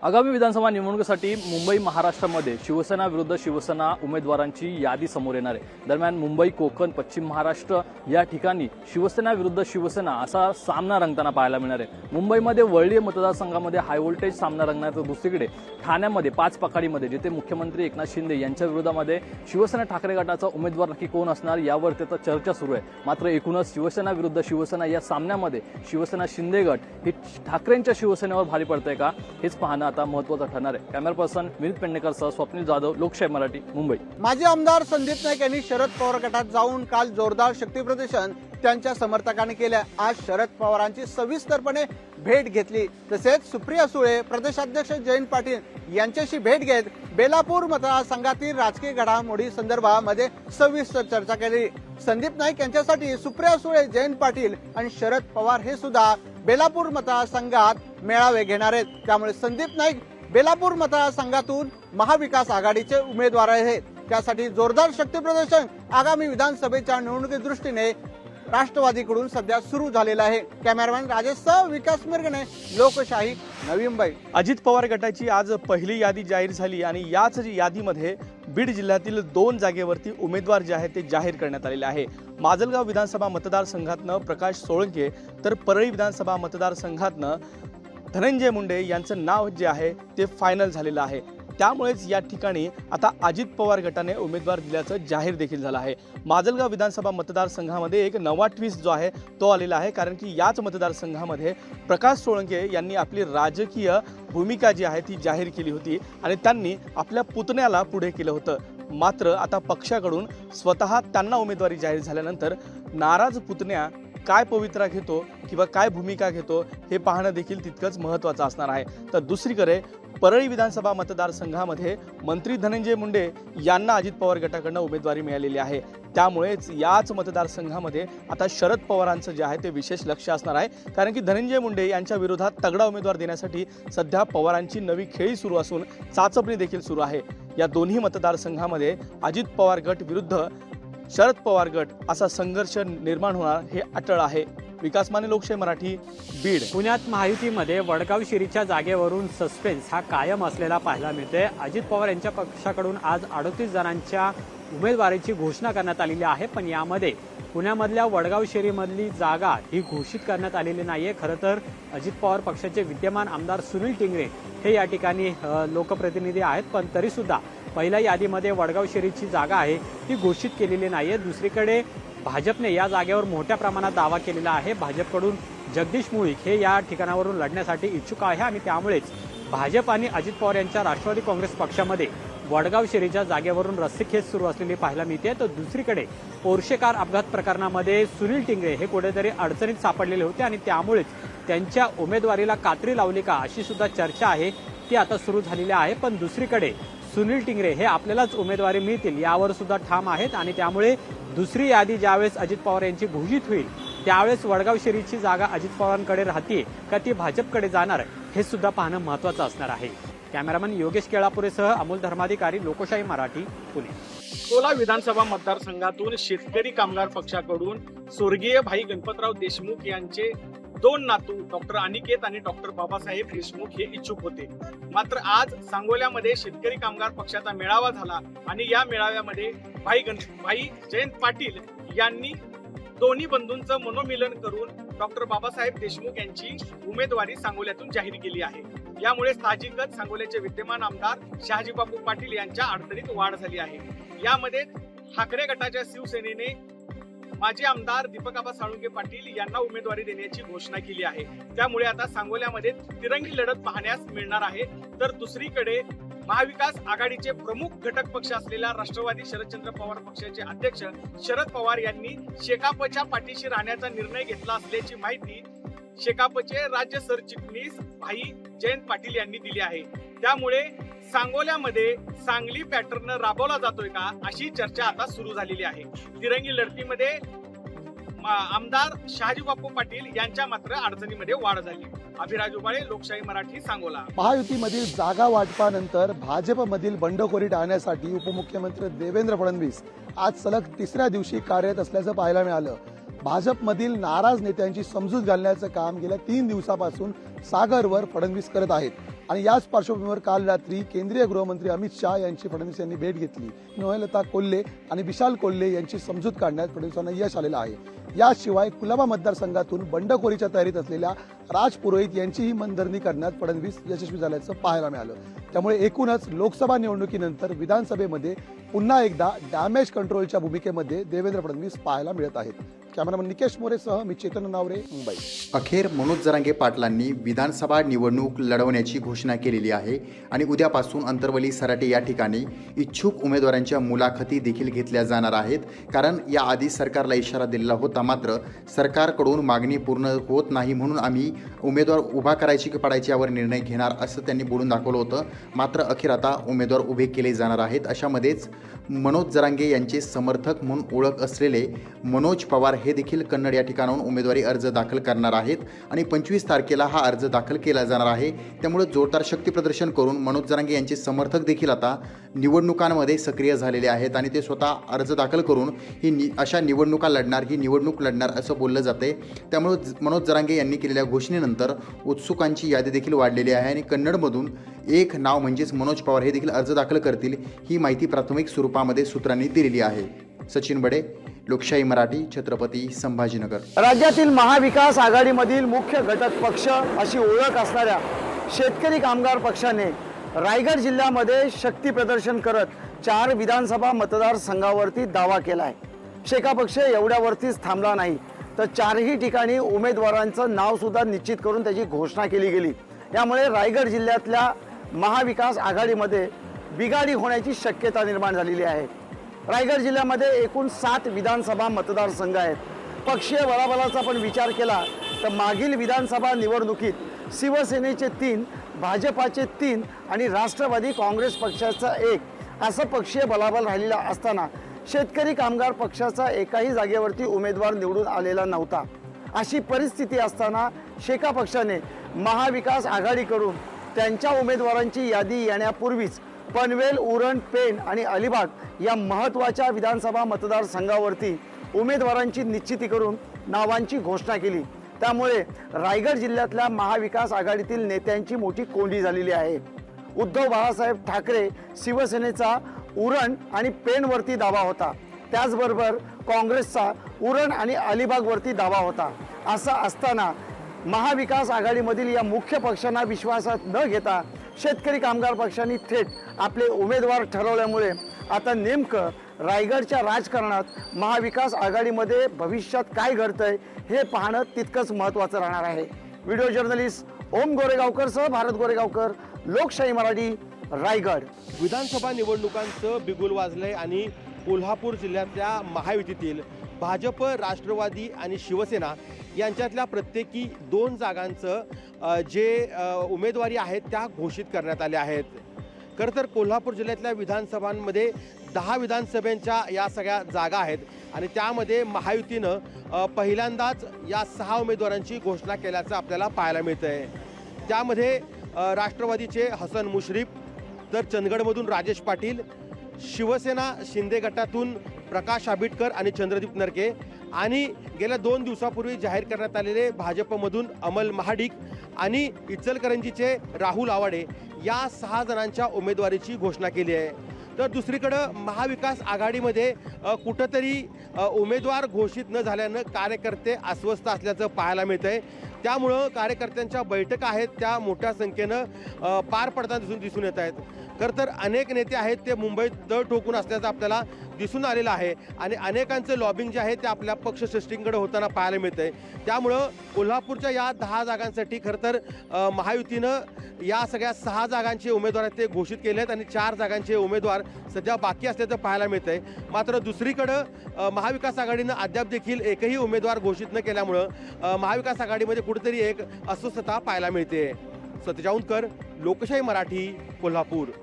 आगामी विधानसभा निवडणुकीसाठी मुंबई महाराष्ट्रामध्ये शिवसेना विरुद्ध शिवसेना उमेदवारांची यादी समोर येणार आहे। दरम्यान मुंबई, कोकण, पश्चिम महाराष्ट्र या ठिकाणी शिवसेना विरुद्ध शिवसेना असा सामना रंगताना पाहायला मिळणार आहे। मुंबईमध्ये वरळी मतदारसंघामध्ये हाय व्होल्टेज सामना रंगणार तर दुसरीकडे ठाण्यामध्ये पाच पखाडीमध्ये जिथे मुख्यमंत्री एकनाथ शिंदे यांच्या विरोधामध्ये शिवसेना ठाकरे गटाचा उमेदवार नक्की कोण असणार यावर त्याचा चर्चा सुरू आहे। मात्र एकूणच शिवसेना विरुद्ध शिवसेना या सामन्यामध्ये शिवसेना शिंदे गट ही ठाकरेंच्या शिवसेनेवर भारी पडतंय का हेच पाहणं आता महत्त्वाचं ठरणार आहे। कॅमेरा पर्सन विनीत पेडणेकरसह स्वप्नील जाधव, लोकशाही मराठी, मुंबई। माजी आमदार संदीप नाईक यांनी शरद पवार गटात जाऊन काल जोरदार शक्तीप्रदर्शन त्यांच्या समर्थकांनी केले। आज शरद पवारांची सविस्तरपणे भेट घेतली। तसेच सुप्रिया सुळे, प्रदेशाध्यक्ष जयंत पाटील यांच्याशी भेट घेत बेलापूर मतदारसंघातील राजकीय घडामोडी संदर्भामध्ये सविस्तर चर्चा केली। संदीप नाईक यांच्यासाठी सुप्रिया सुळे, जयंत पाटील आणि शरद पवार हे सुद्धा बेलापूर मतदारसंघात मेळावे घेणार आहेत। त्यामुळे संदीप नाईक बेलापूर मतदारसंघातून महाविकास आघाडीचे उमेदवार आहेत। त्यासाठी जोरदार शक्तीप्रदर्शन आगामी विधानसभेच्या निवडणुकी दृष्टीने राष्ट्रवादीकडून सध्या सुरू झालेला आहे। कॅमेरामॅन राजेशसह विकास मिरगणे, लोकशाही, नवी मुंबई। अजित पवार गटाची आज पहिली यादी जाहीर झाली आणि याच यादीमध्ये बीड जिल्ह्यातील 2 जागेवरती उमेदवार जे आहेत ते जाहीर करण्यात आलेले आहे। माजलगाव विधानसभा मतदारसंघातनं प्रकाश सोळंके तर परळी विधानसभा मतदारसंघातनं धनंजय मुंडे यांचं नाव जे आहे ते फायनल झालेलं आहे। त्यामुळेच या ठिकाणी आता अजित पवार गटाने उमेदवार दिल्याचं जाहीर देखील झालं आहे। माजलगाव विधानसभा मतदारसंघामध्ये एक नवा ट्विस्ट जो आहे तो आलेला आहे, कारण की याच मतदारसंघामध्ये प्रकाश सोळंके यांनी आपली राजकीय भूमिका जी आहे ती जाहीर केली होती आणि त्यांनी आपल्या पुतण्याला पुढे केलं होतं। मात्र आता पक्षाकडून स्वतः त्यांना उमेदवारी जाहीर झाल्यानंतर नाराज पुतण्या काय पवित्रा घेतो किंवा काय भूमिका घेतो हे पाहणं देखील तितकंच महत्त्वाचं असणार आहे। तर दुसरीकडे परळी विधानसभा मतदारसंघामध्ये मंत्री धनंजय मुंडे यांना अजित पवार गटाकडून उमेदवारी मिळालेली आहे। त्यामुळेच याच मतदारसंघामध्ये आता शरद पवारांचं जे आहे ते विशेष लक्ष असणार आहे, कारण की धनंजय मुंडे यांच्या विरोधात तगडा उमेदवार देण्यासाठी सध्या पवारांची नवी खेळी सुरू असून चाचपणी देखील सुरू आहे। या दोन्ही मतदारसंघामध्ये अजित पवार गट विरुद्ध शरद पवार गट असा संघर्ष निर्माण होणार हे अटळ आहे। विकास माने, लोकशाही मराठी, बीड। पुण्यात महायुतीमध्ये वडगाव शिरीच्या जागेवरून सस्पेन्स हा कायम असलेला पाहायला मिळतोय। अजित पवार यांच्या पक्षाकडून आज 38 जणांच्या उमेदवारीची घोषणा करण्यात आलेली आहे, पण यामध्ये पुण्यामधल्या वडगाव शिरीमधली जागा ही घोषित करण्यात आलेली नाहीये। खरं तर अजित पवार पक्षाचे विद्यमान आमदार सुनील टिंगरे हे या ठिकाणी लोकप्रतिनिधी आहेत, पण तरी सुद्धा पहिल्या यादीमध्ये वडगाव शिरीची जागा आहे ती घोषित केलेली नाहीये। दुसरीकडे भाजपने या जागेवर मोठ्या प्रमाणात दावा केलेला आहे। भाजपकडून जगदीश मुळीक हे या ठिकाणावरून लढण्यासाठी इच्छुक आहे आणि त्यामुळेच भाजप आणि अजित पवार यांच्या राष्ट्रवादी काँग्रेस पक्षामध्ये वडगाव शिरीच्या जागेवरून रस्सीखेच सुरू असलेली पाहायला मिळते। तर दुसरीकडे पोर्शे कार अपघात प्रकरणामध्ये सुनील टिंगरे हे कुठेतरी अडचणीत सापडलेले होते आणि त्यामुळेच त्यांच्या उमेदवारीला कात्री लावली का अशी सुद्धा चर्चा आहे ती आता सुरू झालेली आहे। पण दुसरीकडे सुनील टिंगरे हे आपल्यालाच उमेदवारी मिळतील यावर सुद्धा ठाम आहेत आणि त्यामुळे दुसरी यादी ज्यावेळेस अजित पवार यांची घोषित होईल त्यावेळेस वडगाव शिरीची जागा अजित पवारांकडे राहते का ती भाजपकडे जाणार हे सुद्धा पाहणं महत्त्वाचं असणार आहे। कॅमेरामन योगेश केळापुरेसह अमोल धर्माधिकारी, लोकशाही मराठी, पुणे। अकोला विधानसभा मतदारसंघातून शेतकरी कामगार पक्षाकडून स्वर्गीय भाई गणपतराव देशमुख यांचे 2 नातू डॉक्टर अनिकेत आणि डॉक्टर बाबासाहेब देशमुख हे इच्छुक होते। मात्र आज सांगोल्यामध्ये शेतकरी कामगार पक्षाचा मेळावा झाला आणि या मेळाव्यामध्ये भाई जयंत पाटील यांनी दोन्ही बंधूंचं मनोमिलन करून डॉक्टर बाबासाहेब देशमुख यांची उमेदवारी सांगोल्यातून जाहीर केली आहे। यामुळे साहजिकच सांगोल्याचे विद्यमान आमदार शहाजीबापू पाटील यांच्या अडचणीत वाढ झाली आहे। यामध्ये ठाकरे गटाच्या शिवसेनेने माजी आमदार दीपक साळुंके पाटील यांना उमेदवारी देण्याची घोषणा केली आहे। त्यामुळे आता सांगोल्यामध्ये तिरंगी लढत पाहण्यास मिळणार आहे। तर दुसरीकडे महाविकास आघाडीचे प्रमुख घटक पक्ष असलेल्या राष्ट्रवादी शरदचंद्र पवार पक्षाचे अध्यक्ष शरद पवार यांनी शेकापच्या पाठीशी राहण्याचा निर्णय घेतला असल्याची माहिती शेकापचे राज्य सरचिटणीस भाई जयंत पाटील यांनी दिली आहे। त्यामुळे सांगोल्यामध्ये सांगली पॅटर्न राबवला जातोय का अशी चर्चा आता सुरू झालेली आहे। तिरंगी लढतीमध्ये आमदार शहाजीबापू पाटील यांच्या मात्र अडचणीमध्ये वाढ झाली। अभिराज उबाळे, लोकशाही मराठी, सांगोला। महायुतीमधील जागा वाटपानंतर भाजपमधील बंडखोरी टाळण्यासाठी उपमुख्यमंत्री देवेंद्र फडणवीस आज सलग 3ऱ्या दिवशी कार्यरत असल्याचं पाहायला मिळालं। भाजपमधील नाराज नेत्यांची समजूत घालण्याचं काम गेल्या 3 दिवसापासून सागरवर फडणवीस करत आहेत। आणि याच पार्श्वभूमीवर काल रात्री केंद्रीय गृहमंत्री अमित शाह यांची फडणवीस यांनी भेट घेतली. स्नेहलता कोल्हे आणि विशाल कोल्हे यांची समजूत काढण्यात फडणवीसांना यश आलेलं आहे. याशिवाय कुलाबा मतदारसंघातून बंडखोरीच्या तयारीत असलेल्या राज पुरोहित यांचीही मनधरणी करण्यात फडणवीस यशस्वी झाल्याचं पाहायला मिळालं. त्यामुळे एकूणच लोकसभा निवडणुकीनंतर विधानसभेमध्ये पुन्हा एकदा डॅमेज कंट्रोलच्या भूमिकेमध्ये देवेंद्र फडणवीस पाहायला मिळत आहेत. कॅमेरामन निकेश मोरेसह मी चेतन नावरे, मुंबई. अखेर मनोज जरांगे पाटलांनी विधानसभा निवडणूक लढवण्याची घोषणा केलेली आहे आणि उद्यापासून अंतरवली सराटे या ठिकाणी इच्छुक उमेदवारांच्या मुलाखती देखील घेतल्या जाणार आहेत. कारण याआधी सरकारला इशारा दिलेला होता, मात्र सरकारकडून मागणी पूर्ण होत नाही म्हणून आम्ही उमेदवार उभा करायची की पाडायची यावर निर्णय घेणार असं त्यांनी बोलून दाखवलं होतं. मात्र अखेर आता उमेदवार उभे केले जाणार आहेत. अशामध्येच मनोज जरांगे यांचे समर्थक म्हणून ओळख असलेले मनोज पवार हे देखील कन्नड या ठिकाणाहून उमेदवारी अर्ज दाखल करणार आहेत आणि 25 तारखेला हा अर्ज दाखल केला जाणार आहे. त्यामुळे जोरदार शक्तीप्रदर्शन करून मनोज जरांगे यांचे समर्थक देखील आता निवडणुकांमध्ये सक्रिय झालेले आहेत आणि ते स्वतः अर्ज दाखल करून अशा निवडणुका लढणार, ही निवडणूक लढणार असं बोललं जाते. त्यामुळे मनोज जरांगे यांनी केलेल्या घोषणेनंतर उत्सुकांची यादी देखील वाढलेली आहे आणि कन्नडमधून एक नाव म्हणजेच मनोज पवार हे देखील अर्ज दाखल करतील, ही माहिती प्राथमिक स्वरूपामध्ये सूत्रांनी दिलेली आहे. सचिन बडे, लोकशाही मराठी, छत्रपती संभाजीनगर. राज्यातील महाविकास आघाडीमधील मुख्य घटक पक्ष अशी ओळख असणाऱ्या शेतकरी कामगार पक्षाने रायगड जिल्ह्यामध्ये शक्ती प्रदर्शन करत 4 विधानसभा मतदारसंघावरती दावा केला आहे. शेका पक्ष एवढ्यावरतीच थांबला नाही, तर 4ही ठिकाणी उमेदवारांचं नाव सुद्धा निश्चित करून त्याची घोषणा केली गेली. यामुळे रायगड जिल्ह्यातल्या महाविकास आघाडीमध्ये बिघाडी होण्याची शक्यता निर्माण झालेली आहे. रायगड जिल्ह्यामध्ये एकूण 7 विधानसभा मतदारसंघ आहेत. पक्षीय बलाबलाचा पण विचार केला तर मागील विधानसभा निवडणुकीत शिवसेनेचे 3, भाजपाचे 3 आणि राष्ट्रवादी काँग्रेस पक्षाचा 1 असं पक्षीय बलाबल राहिलेला असताना शेतकरी कामगार पक्षाचा एकाही जागेवरती उमेदवार निवडून आलेला नव्हता. अशी परिस्थिती असताना शेका पक्षाने महाविकास आघाडीकडून त्यांच्या उमेदवारांची यादी येण्यापूर्वीच पनवेल, उरण, पेण आणि अलिबाग या महत्त्वाच्या विधानसभा मतदारसंघावरती उमेदवारांची निश्चिती करून नावांची घोषणा केली. त्यामुळे रायगड जिल्ह्यातल्या महाविकास आघाडीतील नेत्यांची मोठी कोंडी झालेली आहे. उद्धव बाळासाहेब ठाकरे शिवसेनेचा उरण आणि पेणवरती दावा होता, त्याचबरोबर काँग्रेसचा उरण आणि अलिबागवरती दावा होता. असं असताना महाविकास आघाडीमधील या मुख्य पक्षांना विश्वासात न घेता शेतकरी कामगार पक्षांनी थेट आपले उमेदवार ठरवल्यामुळे आता नेमकं रायगडच्या राजकारणात महाविकास आघाडीमध्ये भविष्यात काय घडतंय हे पाहणं तितकंच महत्त्वाचं राहणार आहे. व्हिडिओ जर्नलिस्ट ओम गोरेगावकरसह भारत गोरेगावकर, लोकशाही मराठी, रायगड. विधानसभा निवडणुकांचं बिगुल वाजलंय आणि कोल्हापूर जिल्ह्यातल्या महायुतीतील भाजप, राष्ट्रवादी आणि शिवसेना यांच्यातल्या प्रत्येकी 2 जागांचं जे उमेदवारी आहेत त्या घोषित करण्यात आल्या आहेत. खरं तर कोल्हापूर जिल्ह्यातल्या विधानसभांमध्ये 10 विधानसभेच्या या सगळ्या जागा आहेत आणि त्यामध्ये महायुतीनं पहिल्यांदाच या 6 उमेदवारांची घोषणा केल्याचं आपल्याला पाहायला मिळतं आहे. त्यामध्ये राष्ट्रवादीचे हसन मुश्रीफ, तर चंदगडमधून राजेश पाटील, शिवसेना शिंदे गटातून प्रकाश आबिटकर आणि चंद्रदीप नरके आणि गेल्या 2 दिवसापूर्वी जाहीर करण्यात आलेले भाजपमधून अमल महाडिक आणि इचलकरंजीचे राहुल आवाडे या 6 जणांच्या उमेदवारीची घोषणा केली आहे. तर दुसरीकडं महाविकास आघाडीमध्ये कुठंतरी उमेदवार घोषित न झाल्यानं कार्यकर्ते अस्वस्थ असल्याचं पाहायला मिळतं आहे. त्यामुळं कार्यकर्त्यांच्या बैठका आहेत त्या मोठ्या संख्येनं पार पडताना दिसून येत आहेत. खरं तर अनेक नेते आहेत ते मुंबईत तळ ठोकून असल्याचं आपल्याला दिसून आलेलं आहे आणि अनेकांचं लॉबिंग जे आहे ते आपल्या पक्षश्रेष्ठींकडे होताना पाहायला मिळतं आहे. त्यामुळं कोल्हापूरच्या या 10 जागांसाठी खरं तर महायुतीनं या सगळ्या 6 जागांचे उमेदवार ते घोषित केले आहेत आणि 4 जागांचे उमेदवार सध्या बाकी असल्याचं पाहायला मिळतं आहे. मात्र दुसरीकडं महाविकास आघाडीनं अद्याप देखील एकही उमेदवार घोषित न केल्यामुळं महाविकास आघाडीमध्ये कुठेतरी एक अस्वस्थता पाहायला मिळते. सत्यजाऊनकर, लोकशाही मराठी, कोल्हापूर.